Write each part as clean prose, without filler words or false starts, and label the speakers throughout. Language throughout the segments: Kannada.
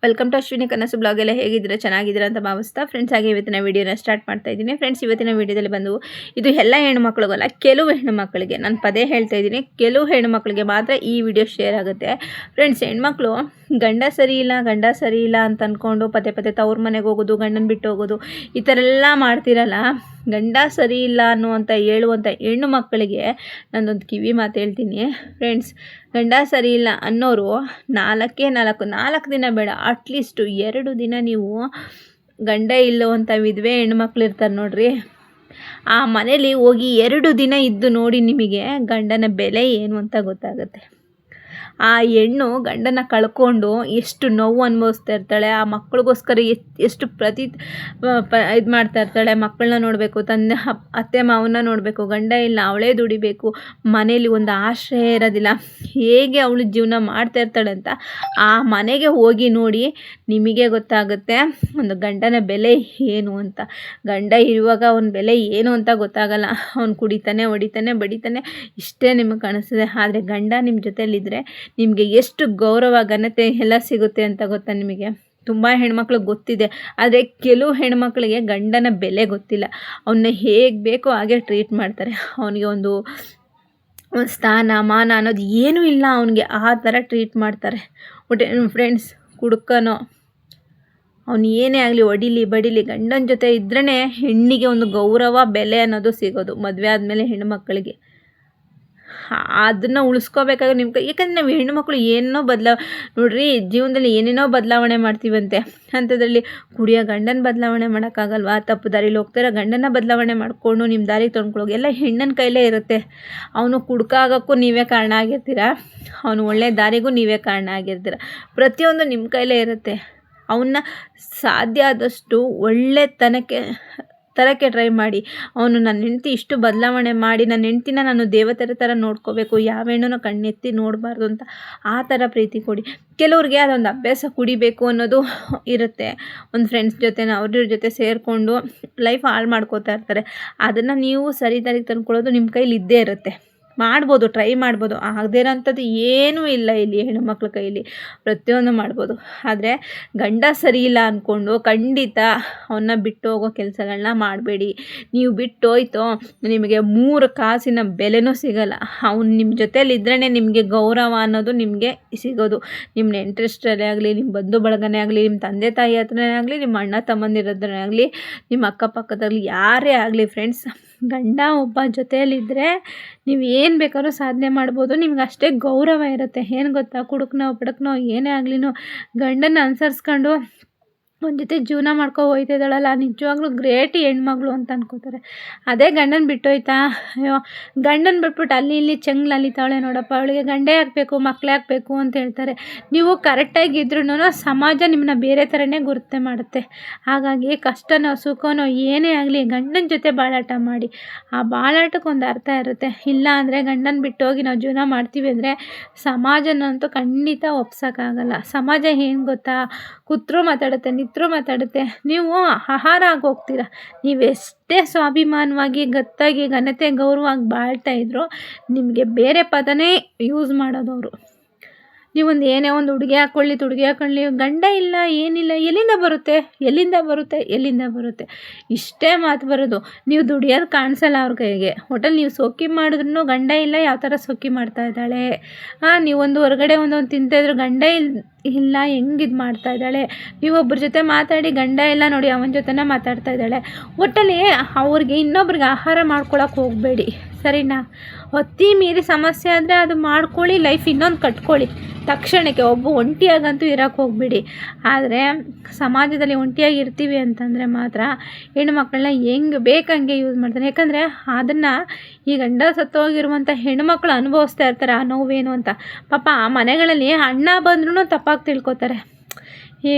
Speaker 1: ವೆಲ್ಕಮ್ ಟು ಅಶ್ವಿನಿ ಕನಸು ಬ್ಲಾಗ್. ಎಲ್ಲ ಹೇಗಿದ್ದೀರಾ? ಚೆನ್ನಾಗಿದ್ದೀರಾ ಅಂತ ಭಾವಿಸ್ತಾ ಫ್ರೆಂಡ್ಸ್, ಹಾಗೆ ಇವತ್ತಿನ ವೀಡಿಯೋನ ಸ್ಟಾರ್ಟ್ ಮಾಡ್ತಾ ಇದ್ದೀನಿ. ಫ್ರೆಂಡ್ಸ್, ಇವತ್ತಿನ ವೀಡಿಯೋದಲ್ಲಿ ಬಂದು ಇದು ಎಲ್ಲ ಹೆಣ್ಣುಮಕ್ಳಿಗಲ್ಲ, ಕೆಲವು ಹೆಣ್ಣುಮಕ್ಕಳಿಗೆ, ನಾನು ಪದೇ ಹೇಳ್ತಾ ಇದ್ದೀನಿ, ಕೆಲವು ಹೆಣ್ಣುಮಕ್ಕಳಿಗೆ ಮಾತ್ರ ಈ ವಿಡಿಯೋ ಶೇರ್ ಆಗುತ್ತೆ. ಫ್ರೆಂಡ್ಸ್, ಹೆಣ್ಮಕ್ಳು ಗಂಡ ಸರಿ ಇಲ್ಲ ಅಂತ ಅಂದ್ಕೊಂಡು ಪದೇ ಪದೇ ತವ್ರ ಮನೆಗೆ ಹೋಗೋದು, ಗಂಡನ ಬಿಟ್ಟು ಹೋಗೋದು, ಈ ಥರ ಎಲ್ಲ ಮಾಡ್ತಿರಲ್ಲ. ಗಂಡ ಸರಿ ಇಲ್ಲ ಅನ್ನುವಂಥ ಹೇಳುವಂಥ ಹೆಣ್ಣು ಮಕ್ಕಳಿಗೆ ನಾನೊಂದು ಕಿವಿ ಮಾತು ಹೇಳ್ತೀನಿ. ಫ್ರೆಂಡ್ಸ್, ಗಂಡ ಸರಿ ಇಲ್ಲ ಅನ್ನೋರು 4 ದಿನ ಬೇಡ, ಅಟ್ಲೀಸ್ಟು 2 ದಿನ ನೀವು ಗಂಡ ಇಲ್ಲವಂಥ ವಿಧವೆ ಹೆಣ್ಮಕ್ಳು ಇರ್ತಾರೆ ನೋಡ್ರಿ, ಆ ಮನೇಲಿ ಹೋಗಿ 2 ದಿನ ಇದ್ದು ನೋಡಿ, ನಿಮಗೆ ಗಂಡನ ಬೆಲೆ ಏನು ಅಂತ ಗೊತ್ತಾಗುತ್ತೆ. ಆ ಹೆಣ್ಣು ಗಂಡನ ಕಳ್ಕೊಂಡು ಎಷ್ಟು ನೋವು ಅನುಭವಿಸ್ತಾ ಇರ್ತಾಳೆ, ಆ ಮಕ್ಕಳಿಗೋಸ್ಕರ ಎಷ್ಟು ಇದು ಮಾಡ್ತಾ ಇರ್ತಾಳೆ. ಮಕ್ಕಳನ್ನ ನೋಡಬೇಕು, ಅತ್ತೆ ಮಾವನ್ನ ನೋಡಬೇಕು, ಗಂಡ ಇಲ್ಲ, ಅವಳೇ ದುಡಿಬೇಕು, ಮನೇಲಿ ಒಂದು ಆಶ್ರಯ ಇರೋದಿಲ್ಲ, ಹೇಗೆ ಅವಳು ಜೀವನ ಮಾಡ್ತಾ ಇರ್ತಾಳೆ ಅಂತ ಆ ಮನೆಗೆ ಹೋಗಿ ನೋಡಿ, ನಿಮಗೆ ಗೊತ್ತಾಗುತ್ತೆ ಒಂದು ಗಂಡನ ಬೆಲೆ ಏನು ಅಂತ. ಗಂಡ ಇರುವಾಗ ಅವನ ಬೆಲೆ ಏನು ಅಂತ ಗೊತ್ತಾಗಲ್ಲ. ಅವ್ನು ಕುಡಿತಾನೆ, ಹೊಡಿತಾನೆ, ಬಡಿತಾನೆ, ಇಷ್ಟೇ ನಿಮಗೆ ಕಾಣಿಸ್ತದೆ. ಆದರೆ ಗಂಡ ನಿಮ್ಮ ಜೊತೆಯಲ್ಲಿದ್ದರೆ ನಿಮಗೆ ಎಷ್ಟು ಗೌರವ, ಘನತೆ ಎಲ್ಲ ಸಿಗುತ್ತೆ ಅಂತ ಗೊತ್ತಾ ನಿಮಗೆ? ತುಂಬ ಹೆಣ್ಮಕ್ಳಿಗೆ ಗೊತ್ತಿದೆ, ಆದರೆ ಕೆಲವು ಹೆಣ್ಮಕ್ಳಿಗೆ ಗಂಡನ ಬೆಲೆ ಗೊತ್ತಿಲ್ಲ. ಅವನ್ನ ಹೇಗೆ ಬೇಕೋ ಹಾಗೆ ಟ್ರೀಟ್ ಮಾಡ್ತಾರೆ. ಅವನಿಗೆ ಒಂದು ಸ್ಥಾನ ಮಾನ ಅನ್ನೋದು ಏನೂ ಇಲ್ಲ, ಅವನಿಗೆ ಆ ಥರ ಟ್ರೀಟ್ ಮಾಡ್ತಾರೆ. ಫ್ರೆಂಡ್ಸ್, ಕುಡುಕನೋ ಅವನು ಏನೇ ಆಗಲಿ, ಹೊಡಿಲಿ ಬಡಿಲಿ, ಗಂಡನ ಜೊತೆ ಇದ್ರೇ ಹೆಣ್ಣಿಗೆ ಒಂದು ಗೌರವ, ಬೆಲೆ ಅನ್ನೋದು ಸಿಗೋದು. ಮದುವೆ ಆದಮೇಲೆ ಹೆಣ್ಣುಮಕ್ಕಳಿಗೆ ಅದನ್ನು ಉಳಿಸ್ಕೋಬೇಕಾದ್ರೆ ನಿಮ್ಮ ಕೈ. ಯಾಕಂದರೆ ನಾವು ಹೆಣ್ಣುಮಕ್ಳು ಏನೋ ನೋಡ್ರಿ, ಜೀವನದಲ್ಲಿ ಏನೇನೋ ಬದಲಾವಣೆ ಮಾಡ್ತೀವಂತೆ. ಅಂಥದ್ರಲ್ಲಿ ಕುಡಿಯೋ ಗಂಡನ ಬದಲಾವಣೆ ಮಾಡೋಕ್ಕಾಗಲ್ವಾ? ತಪ್ಪು ದಾರಿಲಿ ಹೋಗ್ತಾರ ಗಂಡನ ಬದಲಾವಣೆ ಮಾಡಿಕೊಂಡು ನಿಮ್ಮ ದಾರಿಗೆ ತೊಗೊಂಡ್ಕೊಳ್ಳೋಗಿ ಎಲ್ಲ ಹೆಣ್ಣನ ಕೈಲೇ ಇರುತ್ತೆ. ಅವನು ಕುಡ್ಕಾಗೋಕ್ಕೂ ನೀವೇ ಕಾರಣ ಆಗಿರ್ತೀರ, ಅವನು ಒಳ್ಳೆ ದಾರಿಗೂ ನೀವೇ ಕಾರಣ ಆಗಿರ್ತೀರ. ಪ್ರತಿಯೊಂದು ನಿಮ್ಮ ಕೈಲೇ ಇರುತ್ತೆ. ಅವನ್ನ ಸಾಧ್ಯ ಆದಷ್ಟು ಒಳ್ಳೆ ತರಕ್ಕೆ ಟ್ರೈ ಮಾಡಿ. ಅವನು ನನ್ನ ಹೆಂಡತಿ ಇಷ್ಟು ಬದಲಾವಣೆ ಮಾಡಿ, ನನ್ನ ಹೆಂಡ್ತಿನ ನಾನು ದೇವತೆರ ಥರ ನೋಡ್ಕೋಬೇಕು, ಯಾವ ಹೆಣ್ಣು ಕಣ್ಣೆತ್ತಿ ನೋಡಬಾರ್ದು ಅಂತ ಆ ಥರ ಪ್ರೀತಿ ಕೊಡಿ. ಕೆಲವ್ರಿಗೆ ಅದೊಂದು ಅಭ್ಯಾಸ, ಕುಡಿಬೇಕು ಅನ್ನೋದು ಇರುತ್ತೆ. ಒಂದು ಫ್ರೆಂಡ್ಸ್ ಜೊತೆ ಅವ್ರ ಜೊತೆ ಸೇರಿಕೊಂಡು ಲೈಫ್ ಹಾಳು ಮಾಡ್ಕೋತಾ ಇರ್ತಾರೆ. ಅದನ್ನು ನೀವು ಸರಿ ದಾರಿಗೆ ತಂದ್ಕೊಳ್ಳೋದು ನಿಮ್ಮ ಕೈಲಿ ಇದ್ದೇ ಇರುತ್ತೆ. ಮಾಡ್ಬೋದು, ಟ್ರೈ ಮಾಡ್ಬೋದು, ಆಗದೇ ಇರೋಂಥದ್ದು ಏನೂ ಇಲ್ಲ ಇಲ್ಲಿ ಹೆಣ್ಣುಮಕ್ಳ ಕೈಲಿ, ಪ್ರತಿಯೊಂದು ಮಾಡ್ಬೋದು. ಆದರೆ ಗಂಡ ಸರಿ ಇಲ್ಲ ಅಂದ್ಕೊಂಡು ಖಂಡಿತ ಅವನ್ನ ಬಿಟ್ಟು ಹೋಗೋ ಕೆಲಸಗಳನ್ನ ಮಾಡಬೇಡಿ. ನೀವು ಬಿಟ್ಟು ಹೋಯ್ತೋ ನಿಮಗೆ 3 ಕಾಸಿನ ಬೆಲೆನೂ ಸಿಗೋಲ್ಲ. ಅವ್ನು ನಿಮ್ಮ ಜೊತೆಯಲ್ಲಿದ್ರೇ ನಿಮಗೆ ಗೌರವ ಅನ್ನೋದು ನಿಮಗೆ ಸಿಗೋದು. ನಿಮ್ಮ ನೆಂಟರಷ್ಟರೇ ಆಗಲಿ, ನಿಮ್ಮ ಬಂಧು ಬಳಗನೇ ಆಗಲಿ, ನಿಮ್ಮ ತಂದೆ ತಾಯಿ ಹತ್ರನೇ ಆಗಲಿ, ನಿಮ್ಮ ಅಣ್ಣ ತಮ್ಮಂದಿರತ್ರನೇ ಆಗಲಿ, ನಿಮ್ಮ ಅಕ್ಕಪಕ್ಕದಲ್ಲಿ ಯಾರೇ ಆಗಲಿ. ಫ್ರೆಂಡ್ಸ್, ಗಂಡ ಒಬ್ಬ ಜೊತೆಯಲ್ಲಿದ್ದರೆ ನೀವು ಏನು ಬೇಕಾದ್ರೂ ಸಾಧನೆ ಮಾಡ್ಬೋದು. ನಿಮ್ಗೆ ಅಷ್ಟೇ ಗೌರವ ಇರುತ್ತೆ. ಏನು ಗೊತ್ತಾ, ಕುಡುಕನೋ ಬಡಕನೋ ಏನೇ ಆಗಲಿನೋ ಗಂಡನ ಅನುಸರಿಸ್ಕೊಂಡು ಒಂದು ಜೊತೆ ಜೀವನ ಮಾಡ್ಕೊ ಹೋಯ್ತಿದ್ದಾಳಲ್ಲ, ನಿಜವಾಗ್ಲೂ ಗ್ರೇಟ್ ಹೆಣ್ಮಗಳು ಅಂತ ಅನ್ಕೋತಾರೆ. ಅದೇ ಗಂಡನ ಬಿಟ್ಟೋಯ್ತಾ, ಅಯ್ಯೋ ಗಂಡನ ಬಿಟ್ಬಿಟ್ಟು ಅಲ್ಲಿ ಇಲ್ಲಿ ಚೆಂಗ್ಲು ಅಲಿತಾವಳೆ ನೋಡಪ್ಪ, ಅವಳಿಗೆ ಗಂಡೇ ಆಗಬೇಕು, ಮಕ್ಕಳೇ ಆಗಬೇಕು ಅಂತ ಹೇಳ್ತಾರೆ. ನೀವು ಕರೆಕ್ಟಾಗಿದ್ರೂ ಸಮಾಜ ನಿಮ್ಮನ್ನ ಬೇರೆ ಥರನೇ ಗುರುತೆ ಮಾಡುತ್ತೆ. ಹಾಗಾಗಿ ಕಷ್ಟನೋ ಸುಖನೋ ಏನೇ ಆಗಲಿ ಗಂಡನ ಜೊತೆ ಬಾಳಾಟ ಮಾಡಿ. ಆ ಬಾಳಾಟಕ್ಕೊಂದು ಅರ್ಥ ಇರುತ್ತೆ. ಇಲ್ಲ ಅಂದರೆ ಗಂಡನ ಬಿಟ್ಟೋಗಿ ನಾವು ಜೀವನ ಮಾಡ್ತೀವಿ ಅಂದರೆ ಸಮಾಜನಂತೂ ಖಂಡಿತ ಒಪ್ಸೋಕ್ಕಾಗಲ್ಲ. ಸಮಾಜ ಏನು ಗೊತ್ತಾ, ಕೂತ್ರು ಮಾತಾಡುತ್ತೆ, ನಿತ್ರು ಮಾತಾಡುತ್ತೆ. ನೀವು ಆಹಾರ ಆಗೋಗ್ತೀರ. ನೀವೆಷ್ಟೇ ಸ್ವಾಭಿಮಾನವಾಗಿ, ಗತ್ತಾಗಿ, ಘನತೆ, ಗೌರವವಾಗಿ ಬಾಳ್ತಾ ಇದ್ರು ನಿಮಗೆ ಬೇರೆ ಪದನೇ ಯೂಸ್ ಮಾಡೋದವರು. ನೀವೊಂದು ಏನೇ ಒಂದು ಉಡುಗೆ ಹಾಕ್ಕೊಳ್ಳಿ, ಗಂಡ ಇಲ್ಲ, ಏನಿಲ್ಲ, ಎಲ್ಲಿಂದ ಬರುತ್ತೆ ಇಷ್ಟೇ ಮಾತು ಬರೋದು. ನೀವು ದುಡಿಯೋದು ಕಾಣಿಸಲ್ಲ ಅವ್ರ ಕೈಗೆ. ಒಟ್ಟಲ್ಲಿ ನೀವು ಸೊಕ್ಕಿ ಮಾಡಿದ್ರೂ ಗಂಡ ಇಲ್ಲ, ಯಾವ ಥರ ಸೊಕ್ಕಿ ಮಾಡ್ತಾ ಇದ್ದಾಳೆ. ನೀವೊಂದು ಹೊರಗಡೆ ಒಂದೊಂದು ತಿಂತಾಯಿದ್ರು ಗಂಡ ಇಲ್ಲ ಹೆಂಗಿದು ಮಾಡ್ತಾ ಇದ್ದಾಳೆ. ನೀವೊಬ್ಬರ ಜೊತೆ ಮಾತಾಡಿ ಗಂಡ ಇಲ್ಲ ನೋಡಿ, ಅವನ ಜೊತೆನೇ ಮಾತಾಡ್ತಾ ಇದ್ದಾಳೆ. ಒಟ್ಟಲ್ಲಿ ಅವ್ರಿಗೆ ಇನ್ನೊಬ್ರಿಗೆ ಆಹಾರ ಮಾಡ್ಕೊಳಕ್ಕೆ ಹೋಗಬೇಡಿ, ಸರಿನಾ? ಅತಿ ಮೀರಿ ಸಮಸ್ಯೆ ಆದರೆ ಅದು ಮಾಡ್ಕೊಳ್ಳಿ, ಲೈಫ್ ಇನ್ನೊಂದು ಕಟ್ಕೊಳ್ಳಿ ತಕ್ಷಣಕ್ಕೆ. ಒಬ್ಬ ಒಂಟಿಯಾಗಂತೂ ಇರೋಕ್ಕೆ ಹೋಗ್ಬಿಡಿ. ಆದರೆ ಸಮಾಜದಲ್ಲಿ ಒಂಟಿಯಾಗಿ ಇರ್ತೀವಿ ಅಂತಂದರೆ ಮಾತ್ರ ಹೆಣ್ಮಕ್ಳನ್ನ ಹೆಂಗೆ ಬೇಕಂಗೆ ಯೂಸ್ ಮಾಡ್ತಾರೆ. ಯಾಕಂದರೆ ಅದನ್ನು ಈ ಗಂಡ ಸತ್ತೋಗಿರುವಂಥ ಹೆಣ್ಮಕ್ಳು ಅನುಭವಿಸ್ತಾ ಇರ್ತಾರೆ ಆ ನೋವೇನು ಅಂತ. ಪಾಪ ಆ ಮನೆಗಳಲ್ಲಿ ಅಣ್ಣ ಬಂದ್ರೂ ತಪ್ಪಾಗಿ ತಿಳ್ಕೊತಾರೆ. ಈ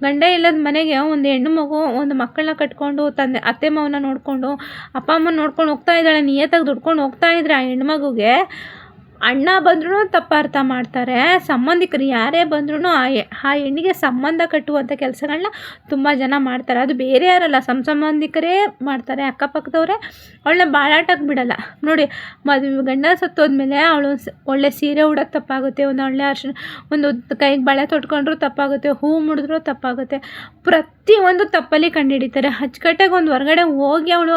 Speaker 1: ಗಂಡ ಇಲ್ಲದ ಮನೆಗೆ ಒಂದು ಹೆಣ್ಣು ಮಗು ಒಂದು ಮಕ್ಕಳನ್ನ ಕಟ್ಕೊಂಡು ತಂದೆ ಅತ್ತೆ ಮಾವನ ನೋಡಿಕೊಂಡು ಅಪ್ಪ ಅಮ್ಮನ ನೋಡ್ಕೊಂಡು ಹೋಗ್ತಾ ಇದ್ದಾಳೆ, ನಿಯತ್ತಾಗಿ ದುಡ್ಕೊಂಡು ಹೋಗ್ತಾ ಇದ್ರೆ ಆ ಹೆಣ್ಮಗುಗೆ ಅಣ್ಣ ಬಂದ್ರೂ ತಪ್ಪ ಅರ್ಥ ಮಾಡ್ತಾರೆ, ಸಂಬಂಧಿಕರು ಯಾರೇ ಬಂದ್ರೂ ಆ ಹೆಣ್ಣಿಗೆ ಸಂಬಂಧ ಕಟ್ಟುವಂಥ ಕೆಲಸಗಳನ್ನ ತುಂಬ ಜನ ಮಾಡ್ತಾರೆ. ಅದು ಬೇರೆ ಯಾರಲ್ಲ, ಸಂಬಂಧಿಕರೇ ಮಾಡ್ತಾರೆ, ಅಕ್ಕಪಕ್ಕದವರೇ ಅವಳನ್ನ ಬಾಳಾಟಕ್ಕೆ ಬಿಡಲ್ಲ. ನೋಡಿ, ಮದುವೆ ಗಂಡ ಸತ್ತೋದ್ಮೇಲೆ ಅವಳು ಒಳ್ಳೆ ಸೀರೆ ಉಡೋಕ್ಕೆ ತಪ್ಪಾಗುತ್ತೆ, ಒಂದು ಒಳ್ಳೆ ಅರ್ಶಿನ, ಒಂದು ಕೈಗೆ ಬಳೆ ತೊಟ್ಕೊಂಡ್ರೂ ತಪ್ಪಾಗುತ್ತೆ, ಹೂ ಮುಡಿದ್ರೂ ತಪ್ಪಾಗುತ್ತೆ, ಪ್ರತಿಯೊಂದು ತಪ್ಪಲ್ಲಿ ಕಂಡುಹಿಡಿತಾರೆ. ಅಚ್ಚುಕಟ್ಟಾಗಿ ಒಂದು ಹೊರಗಡೆ ಹೋಗಿ ಅವಳು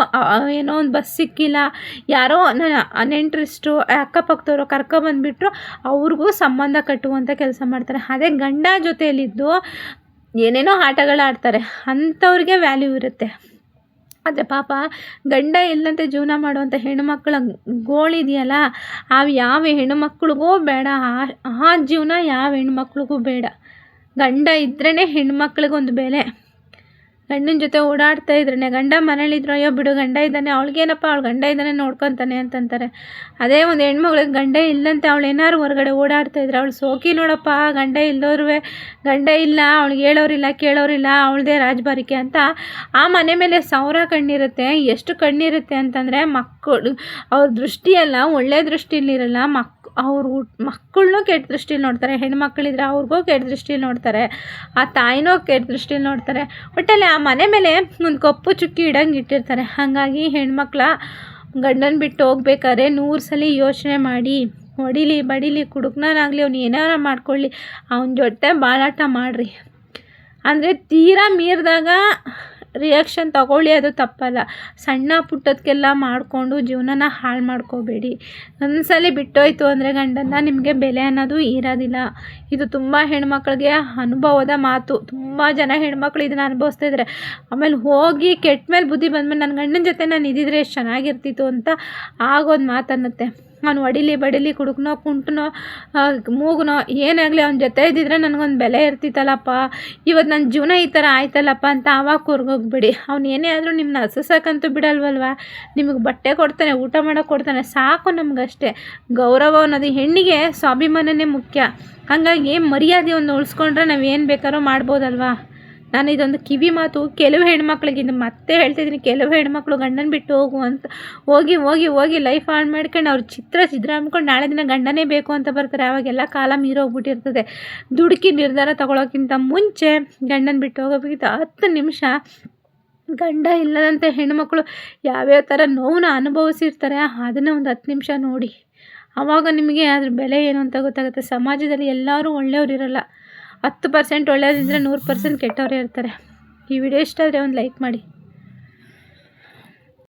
Speaker 1: ಏನೋ ಒಂದು ಬಸ್ ಸಿಕ್ಕಿಲ್ಲ, ಯಾರೋ ನೆಂಟರಿಷ್ಟು ಅಕ್ಕಪಕ್ಕದವರು ಕರ್ಕೊಬಂದುಬಿಟ್ರು, ಅವ್ರಿಗೂ ಸಂಬಂಧ ಕಟ್ಟುವಂಥ ಕೆಲಸ ಮಾಡ್ತಾರೆ. ಅದೇ ಗಂಡ ಜೊತೆಯಲ್ಲಿದ್ದು ಏನೇನೋ ಆಟಗಳು ಆಡ್ತಾರೆ, ಅಂಥವ್ರಿಗೆ ವ್ಯಾಲ್ಯೂ ಇರುತ್ತೆ. ಆದರೆ ಪಾಪ ಗಂಡ ಇಲ್ಲಂತೆ ಜೀವನ ಮಾಡುವಂಥ ಹೆಣ್ಣುಮಕ್ಕಳ ಗೋಳಿದೆಯಲ್ಲ, ಅವು ಯಾವ ಹೆಣ್ಣುಮಕ್ಳಿಗೂ ಬೇಡ, ಆ ಜೀವನ ಯಾವ ಹೆಣ್ಮಕ್ಳಿಗೂ ಬೇಡ. ಗಂಡ ಇದ್ರೇ ಹೆಣ್ಮಕ್ಳಿಗೊಂದು ಬೆಲೆ. ಗಂಡನ ಜೊತೆ ಓಡಾಡ್ತಾ ಇದ್ರೇ, ಗಂಡ ಮನೇಲಿದ್ರು ಅಯ್ಯೋ ಬಿಡು ಗಂಡ ಇದ್ದಾನೆ, ಅವಳಿಗೇನಪ್ಪ ಅವಳು ಗಂಡ ಇದ್ದಾನೆ ನೋಡ್ಕೊತಾನೆ ಅಂತಂತಾರೆ. ಅದೇ ಒಂದು ಹೆಣ್ಮಗಳಿಗೆ ಗಂಡ ಇಲ್ಲಂತೆ ಅವಳು ಏನಾರು ಹೊರಗಡೆ ಓಡಾಡ್ತಾ ಇದ್ರೆ, ಅವಳು ಸೋಕಿ ನೋಡಪ್ಪ, ಗಂಡ ಇಲ್ಲದವ್ರು ಗಂಡ ಇಲ್ಲ, ಅವಳಿಗೆ ಹೇಳೋರಿಲ್ಲ ಕೇಳೋರಿಲ್ಲ, ಅವಳದೇ ರಾಜಬಾರಿಕೆ ಅಂತ ಆ ಮನೆ ಮೇಲೆ 1000 ಕಣ್ಣಿರುತ್ತೆ. ಎಷ್ಟು ಕಣ್ಣಿರುತ್ತೆ ಅಂತಂದರೆ, ಮಕ್ಕಳು ಅವ್ರ ದೃಷ್ಟಿಯೆಲ್ಲ ಒಳ್ಳೆ ದೃಷ್ಟಿಯಲ್ಲಿರಲ್ಲ, ಅವ್ರು ಮಕ್ಕಳನ್ನೂ ಕೆಟ್ಟ ದೃಷ್ಟಿಲಿ ನೋಡ್ತಾರೆ, ಹೆಣ್ಮಕ್ಳಿದ್ರೆ ಅವ್ರಿಗೂ ಕೆಟ್ಟ ದೃಷ್ಟಿಲಿ ನೋಡ್ತಾರೆ, ಆ ತಾಯಿನೂ ಕೆಟ್ಟ ದೃಷ್ಟಿಲಿ ನೋಡ್ತಾರೆ. ಒಟ್ಟಲ್ಲಿ ಆ ಮನೆ ಮೇಲೆ ಒಂದು ಕಪ್ಪು ಚುಕ್ಕಿ ಇಡಂಗೆ ಇಟ್ಟಿರ್ತಾರೆ. ಹಾಗಾಗಿ ಹೆಣ್ಮಕ್ಳ ಗಂಡನ ಬಿಟ್ಟು ಹೋಗ್ಬೇಕಾದ್ರೆ 100 ಸಲ ಯೋಚನೆ ಮಾಡಿ, ಹೊಡಿಲಿ ಬಡಿಲಿ ಕುಡುಕ್ನಾರಾಗಲಿ, ಅವ್ನು ಏನಾರ ಮಾಡ್ಕೊಳ್ಳಿ, ಅವನ ಜೊತೆ ಬಾಳಾಟ ಮಾಡಿರಿ. ಅಂದರೆ ತೀರಾ ಮೀರಿದಾಗ ರಿಯಾಕ್ಷನ್ ತಗೊಳ್ಳಿ, ಅದು ತಪ್ಪಲ್ಲ. ಸಣ್ಣ ಪುಟ್ಟದಕ್ಕೆಲ್ಲ ಮಾಡಿಕೊಂಡು ಜೀವನನ ಹಾಳು ಮಾಡ್ಕೋಬೇಡಿ. ಒಂದ್ಸಲ ಬಿಟ್ಟೋಯ್ತು ಅಂದರೆ ಗಂಡನ ನಿಮಗೆ ಬೆಲೆ ಅನ್ನೋದು ಇರೋದಿಲ್ಲ. ಇದು ತುಂಬ ಹೆಣ್ಮಕ್ಳಿಗೆ ಅನುಭವದ ಮಾತು. ತುಂಬ ಜನ ಹೆಣ್ಮಕ್ಳು ಇದನ್ನು ಅನುಭವಿಸ್ತಾ ಇದ್ದಾರೆ. ಆಮೇಲೆ ಹೋಗಿ ಕೆಟ್ಟ ಮೇಲೆ ಬುದ್ಧಿ ಬಂದಮೇಲೆ ನನ್ನ ಗಂಡನ ಜೊತೆ ನಾನು ಇದ್ದಿದ್ರೆ ಎಷ್ಟು ಚೆನ್ನಾಗಿರ್ತಿತ್ತು ಅಂತ ಆಗೋದು ಮಾತನ್ನುತ್ತೆ. ಅವ್ನು ಹೊಡಿಲಿ ಬಡಿಲಿ ಕುಡುಕ್ನೋ ಕುಂಟನೋ ಮೂಗನೋ ಏನಾಗಲಿ, ಅವ್ನ ಜೊತೆ ಇದ್ದಿದ್ರೆ ನನಗೊಂದು ಬೆಲೆ ಇರ್ತಿತ್ತಲ್ಲಪ್ಪ, ಇವತ್ತು ನನ್ನ ಜೀವನ ಈ ಥರ ಆಯ್ತಲ್ಲಪ್ಪ ಅಂತ ಆವಾಗ ಕೂರ್ಗೋಗ್ಬಿಡಿ. ಅವ್ನು ಏನೇ ಆದರೂ ನಿಮ್ಮನ್ನ ಹಸಸಕ್ಕಂತೂ ಬಿಡಲ್ವಲ್ವ, ನಿಮಗೆ ಬಟ್ಟೆ ಕೊಡ್ತಾನೆ, ಊಟ ಮಾಡೋಕ್ಕೆ ಕೊಡ್ತಾನೆ, ಸಾಕು ನಮಗಷ್ಟೇ. ಗೌರವ ಅನ್ನೋದು ಹೆಣ್ಣಿಗೆ ಸ್ವಾಭಿಮಾನನೇ ಮುಖ್ಯ. ಹಾಗಾಗಿ ಮರ್ಯಾದೆ ಒಂದು ಉಳಿಸ್ಕೊಂಡ್ರೆ ನಾವೇನು ಬೇಕಾದ್ರೂ ಮಾಡ್ಬೋದಲ್ವಾ. ನಾನು ಇದೊಂದು ಕಿವಿ ಮಾತು ಕೆಲವು ಹೆಣ್ಮಕ್ಳಿಗೆ ಇದು ಮತ್ತೆ ಹೇಳ್ತಿದ್ದೀನಿ. ಕೆಲವು ಹೆಣ್ಮಕ್ಳು ಗಂಡನ ಬಿಟ್ಟು ಹೋಗಿ ಹೋಗಿ ಹೋಗಿ ಲೈಫ್ ಹಾಳು ಮಾಡ್ಕೊಂಡು ಅವ್ರು ಚಿತ್ರ ಅಂದ್ಕೊಂಡು ನಾಳೆ ದಿನ ಗಂಡನೇ ಬೇಕು ಅಂತ ಬರ್ತಾರೆ. ಅವಾಗೆಲ್ಲ ಕಾಲ ಮೀರೋಗ್ಬಿಟ್ಟಿರ್ತದೆ. ದುಡುಕಿ ನಿರ್ಧಾರ ತಗೊಳ್ಳೋಕ್ಕಿಂತ ಮುಂಚೆ ಗಂಡನ ಬಿಟ್ಟು ಹೋಗೋಕ್ಕಿಂತ 10 ನಿಮಿಷ ಗಂಡ ಇಲ್ಲದಂಥ ಹೆಣ್ಮಕ್ಳು ಯಾವ್ಯಾವ ಥರ ನೋವನ್ನ ಅನುಭವಿಸಿರ್ತಾರೆ ಅದನ್ನು ಒಂದು 10 ನಿಮಿಷ ನೋಡಿ. ಆವಾಗ ನಿಮಗೆ ಅದ್ರ ಬೆಲೆ ಏನು ಅಂತ ಗೊತ್ತಾಗುತ್ತೆ. ಸಮಾಜದಲ್ಲಿ ಎಲ್ಲರೂ ಒಳ್ಳೆಯವ್ರು ಇರಲ್ಲ. 10% ಒಳ್ಳೆಯದಿದ್ದರೆ 100% ಕೆಟ್ಟವರೇ ಇರ್ತಾರೆ. ಈ ವಿಡಿಯೋ ಇಷ್ಟ ಆದರೆ ಒಂದು ಲೈಕ್ ಮಾಡಿ.